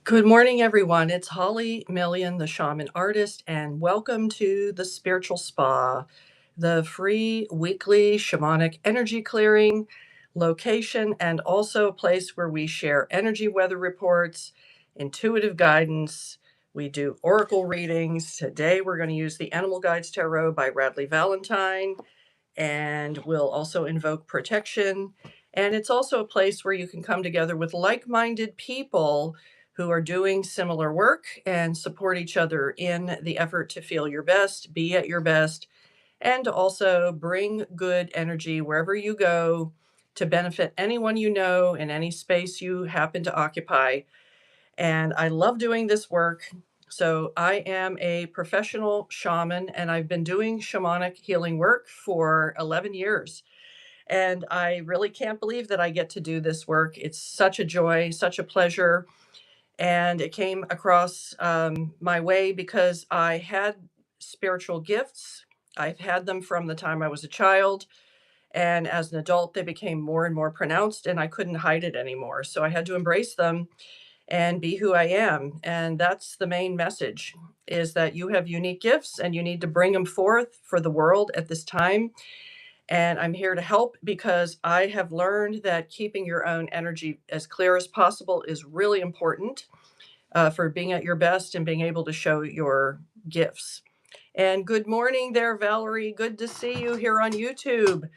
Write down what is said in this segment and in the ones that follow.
Good morning, everyone. It's Holly Million, the Shaman artist, and welcome to the Spiritual Spa, the free weekly shamanic energy clearing location, and also a place where we share energy weather reports, intuitive guidance. We do oracle readings. Today, we're going to use the Animal Guides Tarot by Radley Valentine, and we'll also invoke protection. And it's also a place where you can come together with like minded people who are doing similar work and support each other in the effort to feel your best, be at your best, and also bring good energy wherever you go to benefit anyone you know in any space you happen to occupy. And I love doing this work. So, I am a professional shaman and I've been doing shamanic healing work for 11 years. And I really can't believe that I get to do this work. It's such a joy, such a pleasure. And it came across my way because I had spiritual gifts. I've had them from the time I was a child. And as an adult, they became more and more pronounced, and I couldn't hide it anymore. So I had to embrace them and be who I am. And that's the main message, is that you have unique gifts and you need to bring them forth for the world at this time. And I'm here to help because I have learned that keeping your own energy as clear as possible is really important for being at your best and being able to show your gifts. And good morning there, Valerie. Good to see you here on YouTube.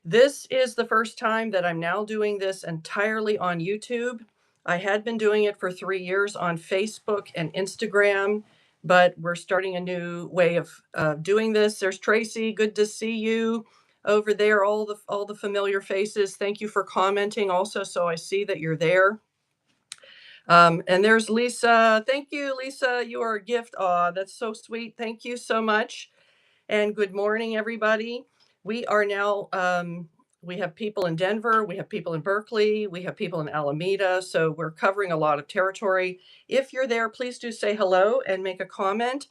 This is the first time that I'm now doing this entirely on YouTube. I had been doing it for 3 years on Facebook and Instagram, but we're starting a new way of doing this. There's Tracy. Good to see you over there. All the familiar faces. Thank you for commenting also, so I see that you're there. And there's Lisa. Thank you, Lisa. You are a gift. Aw, that's so sweet. Thank you so much. And good morning, everybody. We are now, we have people in Denver, we have people in Berkeley, we have people in Alameda. So we're covering a lot of territory. If you're there, please do say hello and make a comment.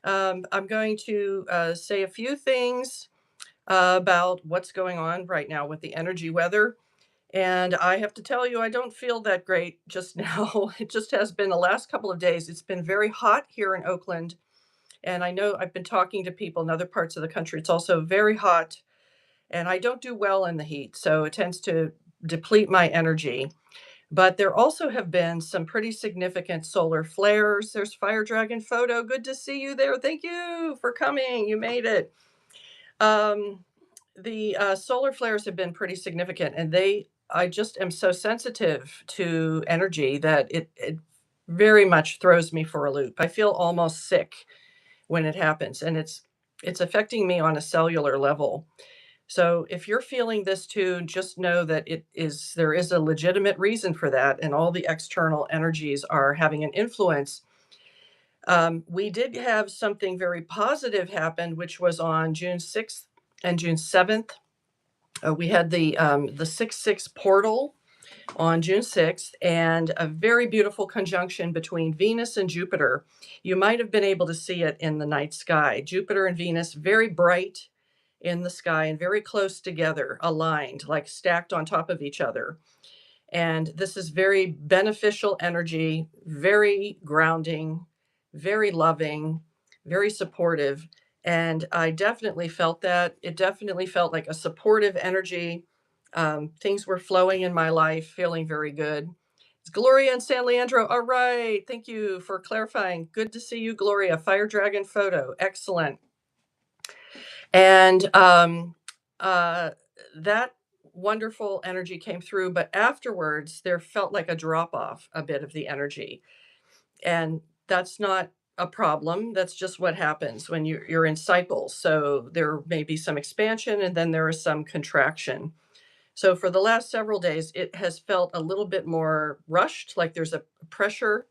I'm going to say a few things about what's going on right now with the energy weather. And I have to tell you, I don't feel that great just now. It just has been the last couple of days. It's been very hot here in Oakland. And I know I've been talking to people in other parts of the country. It's also very hot. And I don't do well in the heat. So it tends to deplete my energy. But there also have been some pretty significant solar flares. There's Fire Dragon Photo. Good to see you there. Thank you for coming. You made it. Um, the solar flares have been pretty significant, and I just am so sensitive to energy that it very much throws me for a loop. I feel almost sick when it happens, and it's affecting me on a cellular level. So if you're feeling this too, just know that there is a legitimate reason for that, and all the external energies are having an influence. We did have something very positive happen, which was on June 6th and June 7th. We had the 6-6 portal on June 6th, and a very beautiful conjunction between Venus and Jupiter. You might have been able to see it in the night sky. Jupiter and Venus, very bright in the sky and very close together, aligned, like stacked on top of each other. And this is very beneficial energy, very grounding, very loving, very supportive. And I definitely felt that. It definitely felt like a supportive energy. Things were flowing in my life, feeling very good. It's Gloria and San Leandro. All right. Thank you for clarifying. Good to see you, Gloria. Fire Dragon Photo. Excellent. And uh, that wonderful energy came through, but afterwards there felt like a drop off a bit of the energy. And that's not a problem. That's just what happens when you're in cycles. So there may be some expansion and then there is some contraction. So for the last several days, it has felt a little bit more rushed, like there's a pressure,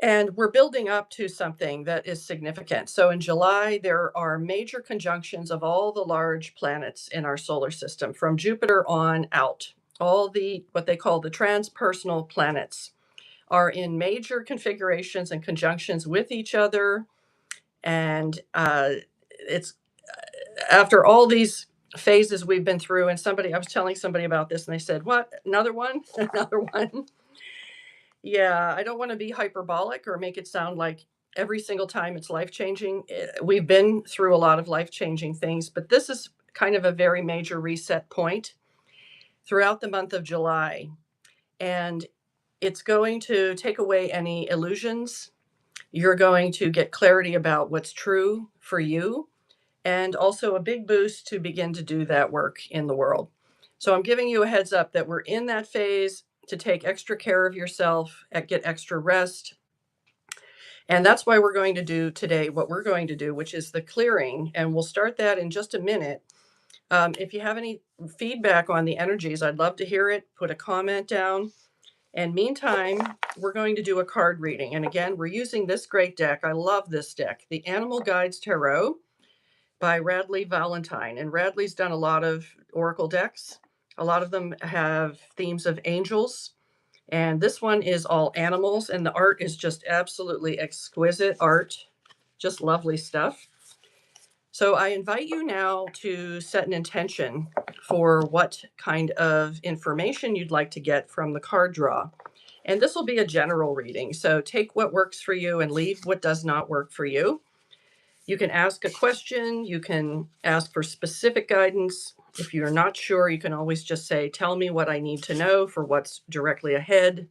and we're building up to something that is significant. So in July, there are major conjunctions of all the large planets in our solar system from Jupiter on out. All the what they call the transpersonal planets are in major configurations and conjunctions with each other. And it's after all these phases we've been through, and I was telling somebody about this, and they said, "What? Another one? Another one?" Yeah, I don't want to be hyperbolic or make it sound like every single time it's life changing. We've been through a lot of life changing things, but this is kind of a very major reset point throughout the month of July. And it's going to take away any illusions. You're going to get clarity about what's true for you, and also a big boost to begin to do that work in the world. So I'm giving you a heads up that we're in that phase to take extra care of yourself, get extra rest. And that's why we're going to do today what we're going to do, which is the clearing. And we'll start that in just a minute. If you have any feedback on the energies, I'd love to hear it. Put a comment down. And meantime, we're going to do a card reading. And again, we're using this great deck. I love this deck, the Animal Guides Tarot by Radley Valentine. And Radley's done a lot of oracle decks. A lot of them have themes of angels. And this one is all animals, and the art is just absolutely exquisite art, just lovely stuff. So I invite you now to set an intention for what kind of information you'd like to get from the card draw. And this will be a general reading. So take what works for you and leave what does not work for you. You can ask a question, you can ask for specific guidance. If you're not sure, you can always just say, tell me what I need to know for what's directly ahead.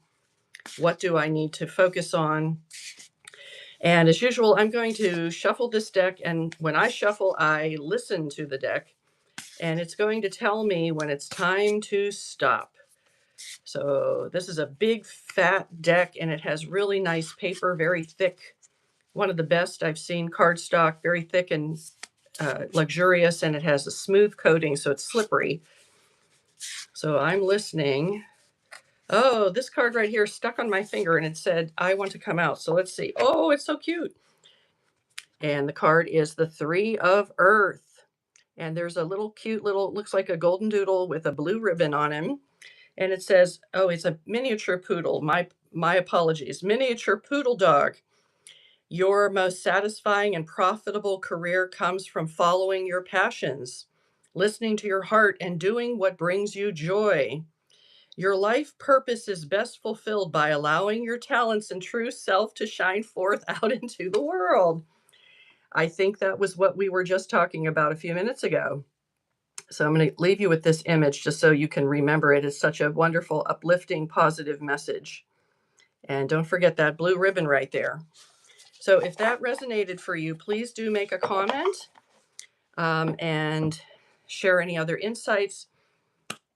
What do I need to focus on? And as usual, I'm going to shuffle this deck. And when I shuffle, I listen to the deck. And it's going to tell me when it's time to stop. So this is a big fat deck, and it has really nice paper, very thick. One of the best I've seen cardstock, very thick and luxurious, and it has a smooth coating, so it's slippery. So I'm listening. Oh, this card right here stuck on my finger and it said, I want to come out. So let's see. Oh, it's so cute. And the card is the Three of Earth. And there's a little cute little, looks like a golden doodle with a blue ribbon on him. And it says, oh, it's a miniature poodle. My apologies. Miniature poodle dog. Your most satisfying and profitable career comes from following your passions, listening to your heart, and doing what brings you joy. Your life purpose is best fulfilled by allowing your talents and true self to shine forth out into the world. I think that was what we were just talking about a few minutes ago. So I'm going to leave you with this image just so you can remember it. It's such a wonderful, uplifting, positive message. And don't forget that blue ribbon right there. So if that resonated for you, please do make a comment and share any other insights.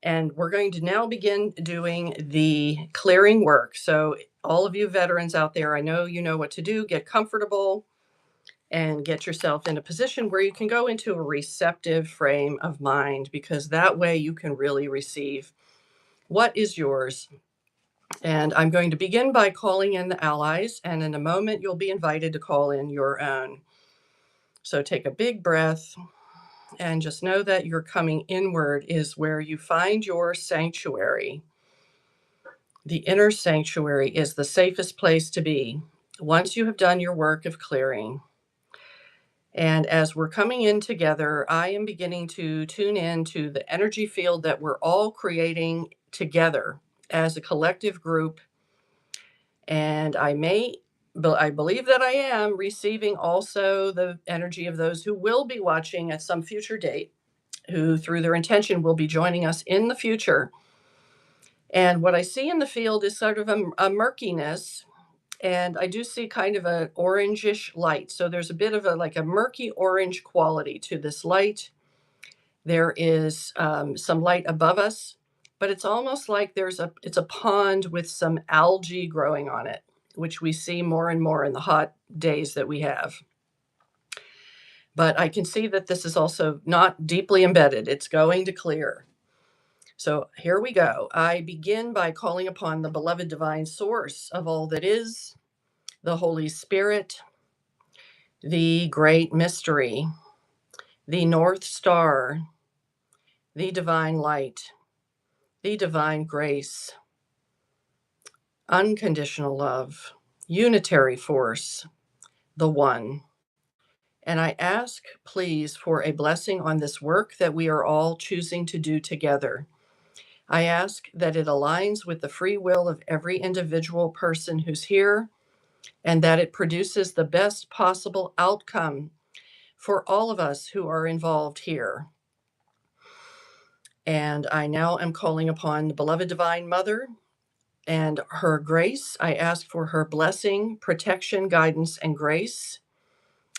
And we're going to now begin doing the clearing work. So all of you veterans out there, I know you know what to do. Get comfortable and get yourself in a position where you can go into a receptive frame of mind, because that way you can really receive what is yours. And I'm going to begin by calling in the allies, and in a moment you'll be invited to call in your own. So take a big breath and just know that your coming inward is where you find your sanctuary. The inner sanctuary is the safest place to be once you have done your work of clearing. And as we're coming in together, I am beginning to tune in to the energy field that we're all creating together as a collective group. And I believe that I am receiving also the energy of those who will be watching at some future date, who through their intention will be joining us in the future. And what I see in the field is sort of a murkiness, and I do see kind of an orangish light. So there's a bit of a like a murky orange quality to this light. There is some light above us, but it's almost like it's a pond with some algae growing on it, which we see more and more in the hot days that we have. But I can see that this is also not deeply embedded. It's going to clear. So here we go. I begin by calling upon the beloved divine source of all that is, the Holy Spirit, the great mystery, the North Star, the divine light, the divine grace, unconditional love, unitary force, the one. And I ask, please, for a blessing on this work that we are all choosing to do together. I ask that it aligns with the free will of every individual person who's here and that it produces the best possible outcome for all of us who are involved here. And I now am calling upon the beloved Divine Mother and her grace. I ask for her blessing, protection, guidance, and grace.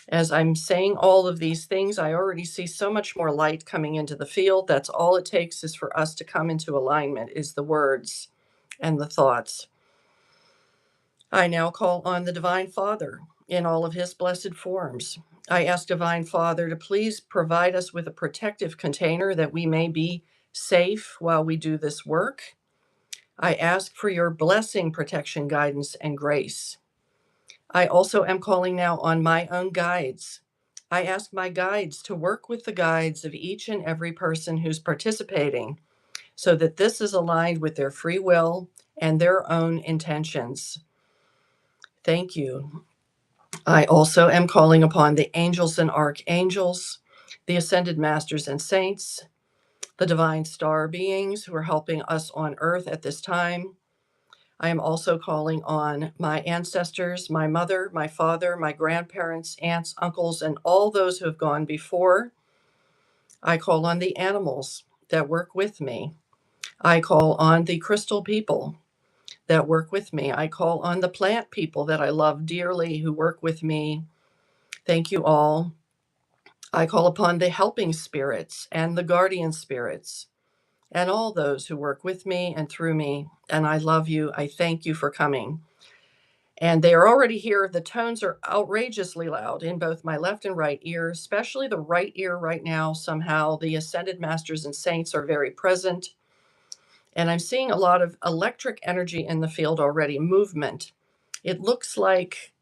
As I'm saying all of these things, I already see so much more light coming into the field. That's all it takes is for us to come into alignment, is the words and the thoughts. I now call on the Divine Father in all of his blessed forms. I ask Divine Father to please provide us with a protective container that we may be safe while we do this work. I ask for your blessing, protection, guidance, and grace. I also am calling now on my own guides. I ask my guides to work with the guides of each and every person who's participating so that this is aligned with their free will and their own intentions. Thank you. I also am calling upon the angels and archangels, the ascended masters and saints, the divine star beings who are helping us on earth at this time. I am also calling on my ancestors, my mother, my father, my grandparents, aunts, uncles, and all those who have gone before. I call on the animals that work with me. I call on the crystal people that work with me. I call on the plant people that I love dearly who work with me. Thank you all. I call upon the helping spirits and the guardian spirits and all those who work with me and through me. And I love you. I thank you for coming. And they are already here. The tones are outrageously loud in both my left and right ear, especially the right ear right now. Somehow the ascended masters and saints are very present. And I'm seeing a lot of electric energy in the field already, movement. It looks like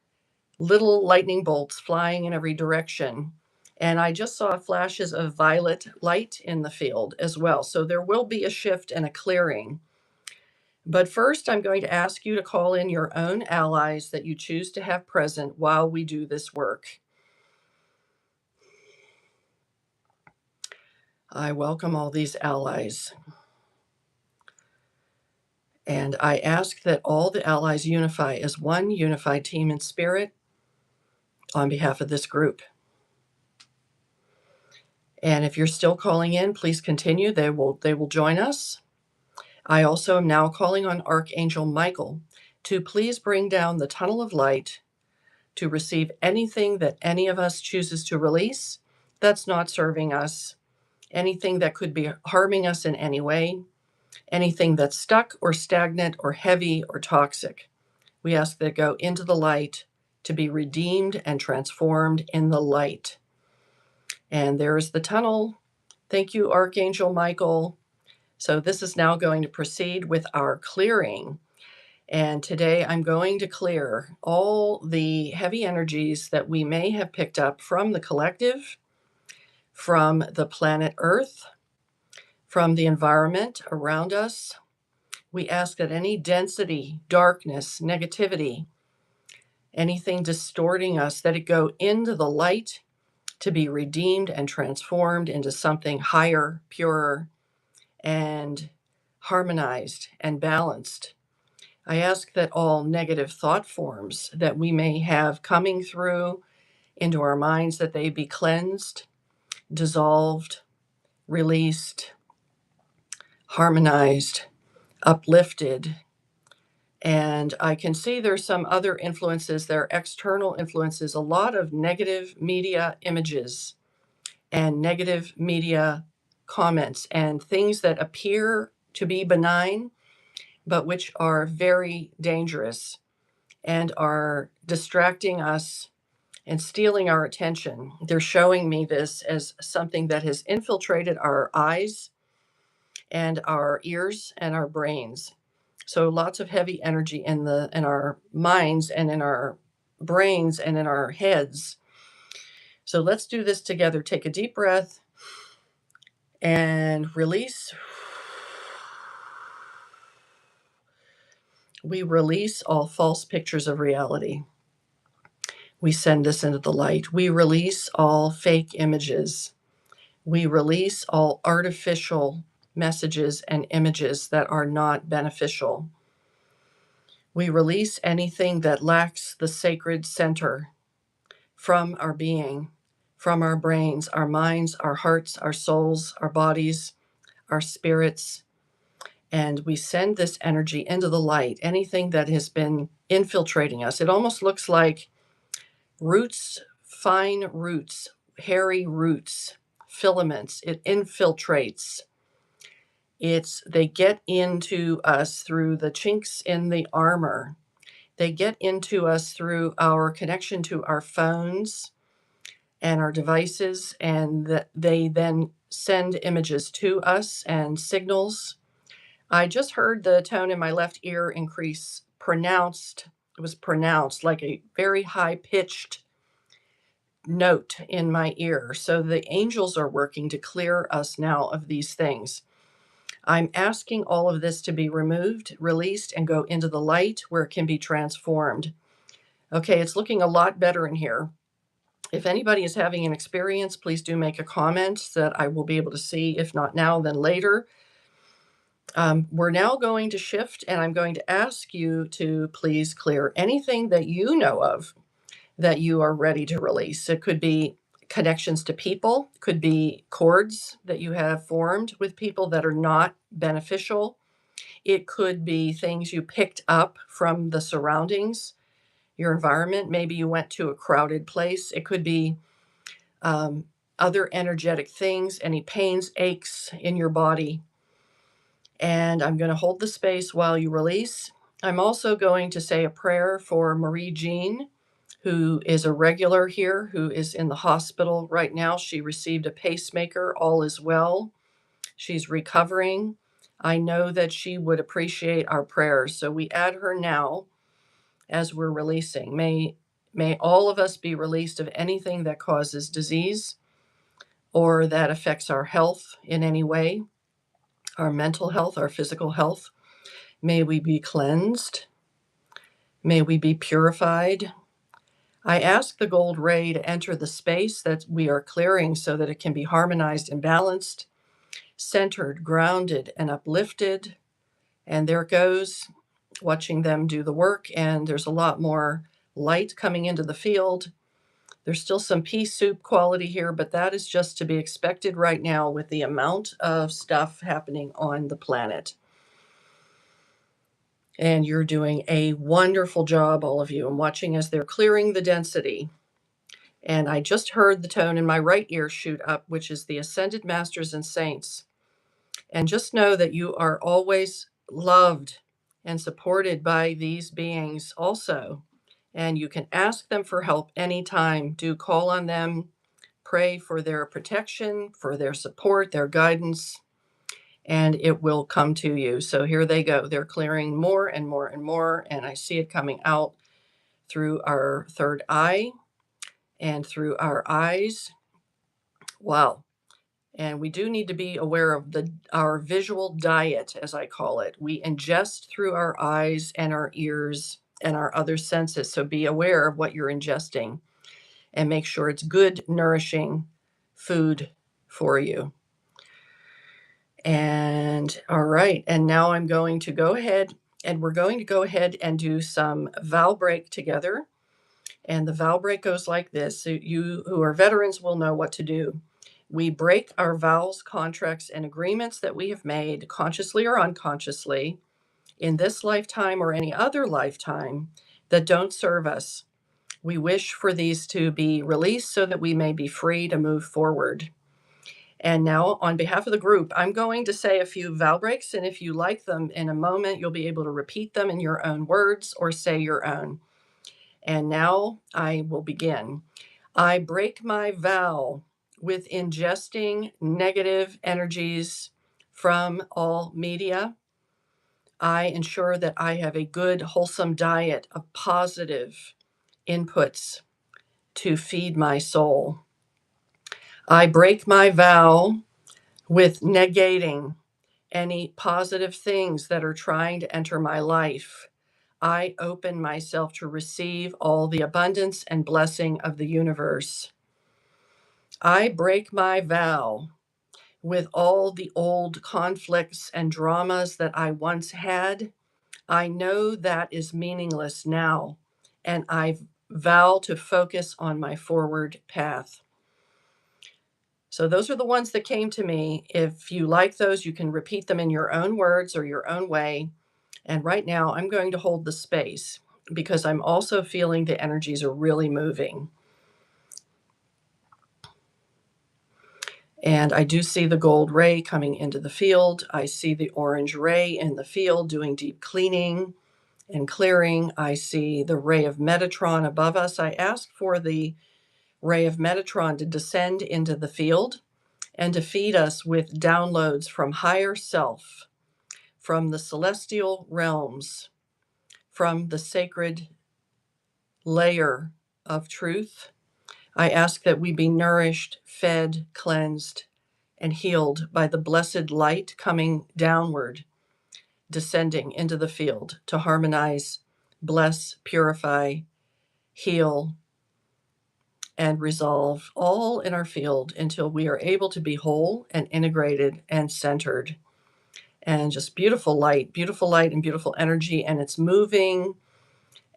little lightning bolts flying in every direction. And I just saw flashes of violet light in the field as well. So there will be a shift and a clearing. But first, I'm going to ask you to call in your own allies that you choose to have present while we do this work. I welcome all these allies. And I ask that all the allies unify as one unified team in spirit on behalf of this group. And if you're still calling in, please continue. They will join us. I also am now calling on Archangel Michael to please bring down the tunnel of light to receive anything that any of us chooses to release that's not serving us, anything that could be harming us in any way, anything that's stuck or stagnant or heavy or toxic. We ask that it go into the light to be redeemed and transformed in the light. And there's the tunnel. Thank you, Archangel Michael. So this is now going to proceed with our clearing. And today I'm going to clear all the heavy energies that we may have picked up from the collective, from the planet Earth, from the environment around us. We ask that any density, darkness, negativity, anything distorting us, that it go into the light to be redeemed and transformed into something higher, purer, and harmonized and balanced. I ask that all negative thought forms that we may have coming through into our minds, that they be cleansed, dissolved, released, harmonized, uplifted. And I can see there's some other influences, there are external influences, a lot of negative media images and negative media comments and things that appear to be benign, but which are very dangerous and are distracting us and stealing our attention. They're showing me this as something that has infiltrated our eyes and our ears and our brains. So lots of heavy energy in our minds and in our brains and in our heads. So let's do this together. Take a deep breath and release. We release all false pictures of reality. We send this into the light. We release all fake images. We release all artificial messages and images that are not beneficial. We release anything that lacks the sacred center from our being, from our brains, our minds, our hearts, our souls, our bodies, our spirits, and we send this energy into the light. Anything that has been infiltrating us, it almost looks like roots, fine roots, hairy roots, filaments. It infiltrates. They get into us through the chinks in the armor. They get into us through our connection to our phones and our devices, and they then send images to us and signals. I just heard the tone in my left ear increase, pronounced. It was pronounced like a very high pitched note in my ear. So the angels are working to clear us now of these things. I'm asking all of this to be removed, released, and go into the light where it can be transformed. Okay, it's looking a lot better in here. If anybody is having an experience, please do make a comment so that I will be able to see. If not now, then later. We're now going to shift, and I'm going to ask you to please clear anything that you know of that you are ready to release. It could be connections to people, could be cords that you have formed with people that are not beneficial. It could be things you picked up from the surroundings, your environment. Maybe you went to a crowded place. It could be other energetic things, any pains, aches in your body. And I'm going to hold the space while you release. I'm also going to say a prayer for Marie Jean, who is a regular here, who is in the hospital right now. She received a pacemaker. All is well. She's recovering. I know that she would appreciate our prayers. So we add her now as we're releasing. May all of us be released of anything that causes disease or that affects our health in any way, our mental health, our physical health. May we be cleansed. May we be purified. I ask the gold ray to enter the space that we are clearing so that it can be harmonized and balanced, centered, grounded, and uplifted. And there it goes, watching them do the work. And there's a lot more light coming into the field. There's still some pea soup quality here, but that is just to be expected right now with the amount of stuff happening on the planet. And you're doing a wonderful job, all of you. I'm watching as they're clearing the density. And I just heard the tone in my right ear shoot up, which is the ascended masters and saints. And just know that you are always loved and supported by these beings also. And you can ask them for help anytime. Do call on them, pray for their protection, for their support, their guidance, and it will come to you. So here they go. They're clearing more and more and more. And I see it coming out through our third eye and through our eyes. Wow. And we do need to be aware of our visual diet, as I call it. We ingest through our eyes and our ears and our other senses. So be aware of what you're ingesting and make sure it's good, nourishing food for you. And all right. And now I'm going to go ahead and we're going to go ahead and do some vow break together. And the vow break goes like this. So you who are veterans will know what to do. We break our vows, contracts, and agreements that we have made, consciously or unconsciously, in this lifetime or any other lifetime that don't serve us. We wish for these to be released so that we may be free to move forward. And now, on behalf of the group, I'm going to say a few vow breaks, and if you like them in a moment, you'll be able to repeat them in your own words or say your own. And now I will begin. I break my vow with ingesting negative energies from all media. I ensure that I have a good, wholesome diet of positive inputs to feed my soul. I break my vow with negating any positive things that are trying to enter my life. I open myself to receive all the abundance and blessing of the universe. I break my vow with all the old conflicts and dramas that I once had. I know that is meaningless now, and I vow to focus on my forward path. So, those are the ones that came to me. If you like those, you can repeat them in your own words or your own way. And right now, I'm going to hold the space because I'm also feeling the energies are really moving. And I do see the gold ray coming into the field. I see the orange ray in the field doing deep cleaning and clearing. I see the ray of Metatron above us. I ask for the ray of Metatron to descend into the field and to feed us with downloads from higher self, from the celestial realms, from the sacred layer of truth. I ask that we be nourished, fed, cleansed, and healed by the blessed light coming downward, descending into the field to harmonize, bless, purify, heal, and resolve all in our field until we are able to be whole and integrated and centered. And just beautiful light and beautiful energy. And it's moving.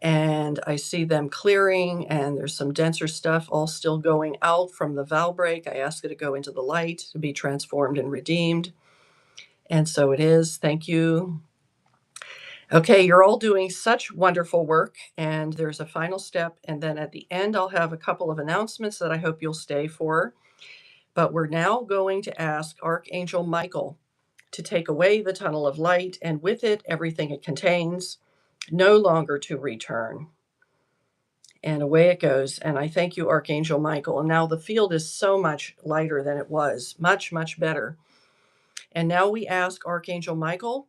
And I see them clearing, and there's some denser stuff all still going out from the valve break. I ask it to go into the light to be transformed and redeemed. And so it is. Thank you. Okay, you're all doing such wonderful work. And there's a final step. And then at the end, I'll have a couple of announcements that I hope you'll stay for. But we're now going to ask Archangel Michael to take away the tunnel of light and with it everything it contains, no longer to return. And away it goes. And I thank you, Archangel Michael. And now the field is so much lighter than it was, much, much better. And now we ask Archangel Michael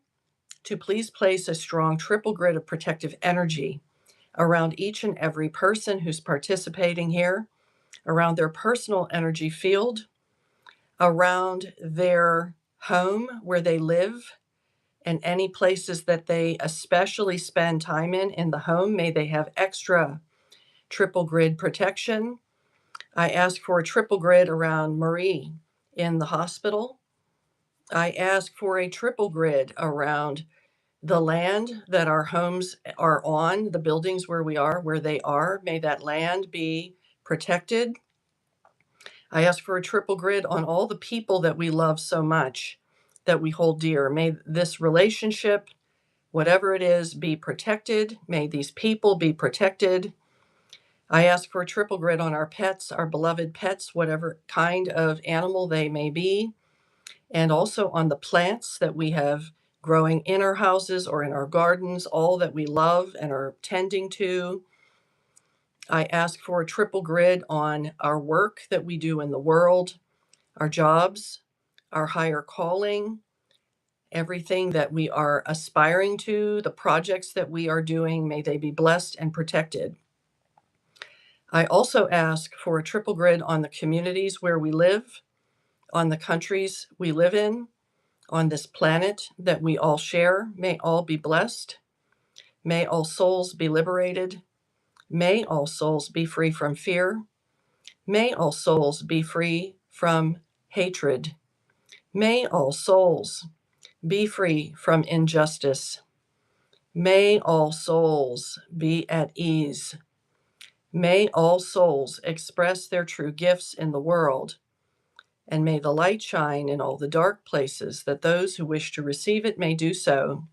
to please place a strong triple grid of protective energy around each and every person who's participating here, around their personal energy field, around their home where they live, and any places that they especially spend time in the home. May they have extra triple grid protection. I ask for a triple grid around Marie in the hospital. I ask for a triple grid around the land that our homes are on, the buildings where we are, where they are. May that land be protected. I ask for a triple grid on all the people that we love so much, that we hold dear. May this relationship, whatever it is, be protected. May these people be protected. I ask for a triple grid on our pets, our beloved pets, whatever kind of animal they may be, and also on the plants that we have growing in our houses or in our gardens, all that we love and are tending to. I ask for a triple grid on our work that we do in the world, our jobs, our higher calling, everything that we are aspiring to, the projects that we are doing, may they be blessed and protected. I also ask for a triple grid on the communities where we live, on the countries we live in, on this planet that we all share. May all be blessed. May all souls be liberated. May all souls be free from fear. May all souls be free from hatred. May all souls be free from injustice. May all souls be at ease. May all souls express their true gifts in the world, and may the light shine in all the dark places that those who wish to receive it may do so.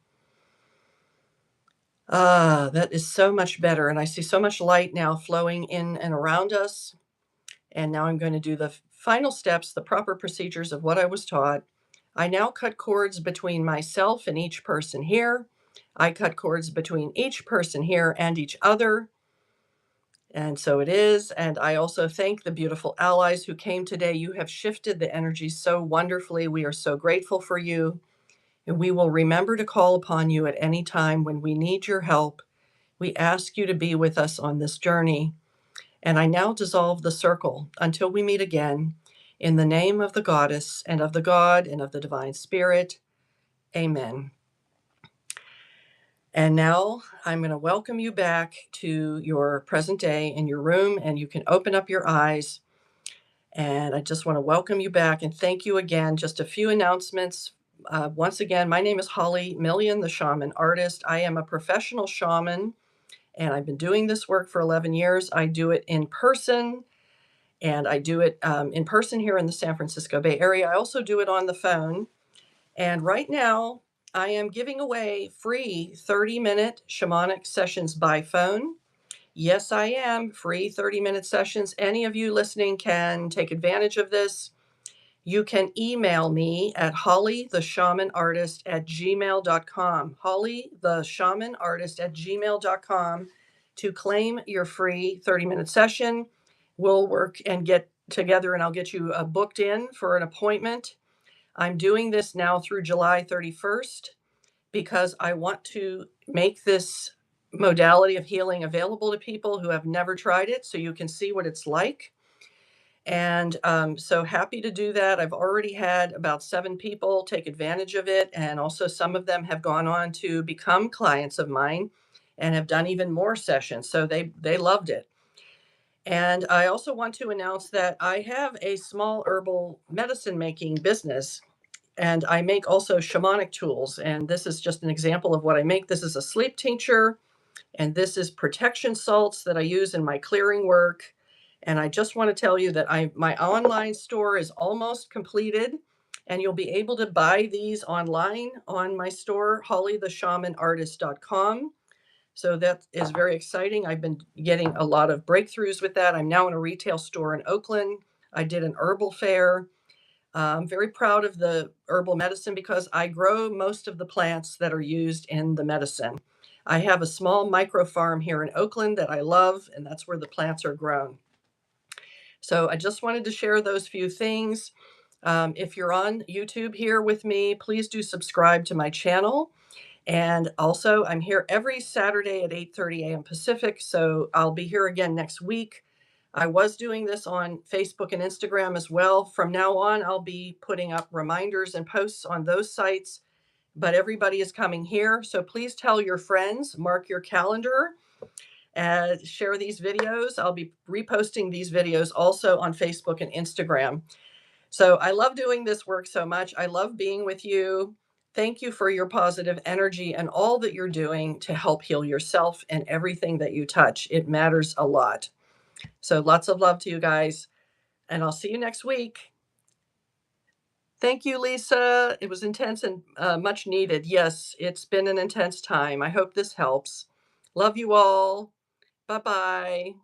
Ah, that is so much better. And I see so much light now flowing in and around us. And now I'm going to do the final steps, the proper procedures of what I was taught. I now cut cords between myself and each person here. I cut cords between each person here and each other. And so it is. And I also thank the beautiful allies who came today. You have shifted the energy so wonderfully. We are so grateful for you. And we will remember to call upon you at any time when we need your help. We ask you to be with us on this journey. And I now dissolve the circle until we meet again. In the name of the goddess and of the God and of the divine spirit. Amen. And now I'm going to welcome you back to your present day in your room, and you can open up your eyes. And I just want to welcome you back and thank you again. Just a few announcements. Once again, my name is Holly Million, the Shaman Artist. I am a professional shaman, and I've been doing this work for 11 years. I do it in person, and I do it in person here in the San Francisco Bay Area. I also do it on the phone. And right now, I am giving away free 30-minute shamanic sessions by phone. Yes, I am. Free 30-minute sessions. Any of you listening can take advantage of this. You can email me at hollytheshamanartist@gmail.com. Hollytheshamanartist@gmail.com to claim your free 30-minute session. We'll work and get together, and I'll get you booked in for an appointment. I'm doing this now through July 31st because I want to make this modality of healing available to people who have never tried it so you can see what it's like. And so happy to do that. I've already had about 7 people take advantage of it. And also, some of them have gone on to become clients of mine and have done even more sessions. So they loved it. And I also want to announce that I have a small herbal medicine making business, and I make also shamanic tools. And this is just an example of what I make. This is a sleep tincture, and this is protection salts that I use in my clearing work. And I just want to tell you that my online store is almost completed, and you'll be able to buy these online on my store, hollytheshamanartist.com. So that is very exciting. I've been getting a lot of breakthroughs with that. I'm now in a retail store in Oakland. I did an herbal fair. I'm very proud of the herbal medicine because I grow most of the plants that are used in the medicine. I have a small micro farm here in Oakland that I love, and that's where the plants are grown. So I just wanted to share those few things. If you're on YouTube here with me, please do subscribe to my channel. And also, I'm here every Saturday at 8:30 a.m. Pacific, so I'll be here again next week. I was doing this on Facebook and Instagram as well. From now on, I'll be putting up reminders and posts on those sites, but everybody is coming here. So please tell your friends, mark your calendar, and share these videos. I'll be reposting these videos also on Facebook and Instagram. So I love doing this work so much. I love being with you. Thank you for your positive energy and all that you're doing to help heal yourself and everything that you touch. It matters a lot. So lots of love to you guys, and I'll see you next week. Thank you, Lisa. It was intense and much needed. Yes, it's been an intense time. I hope this helps. Love you all. Bye bye.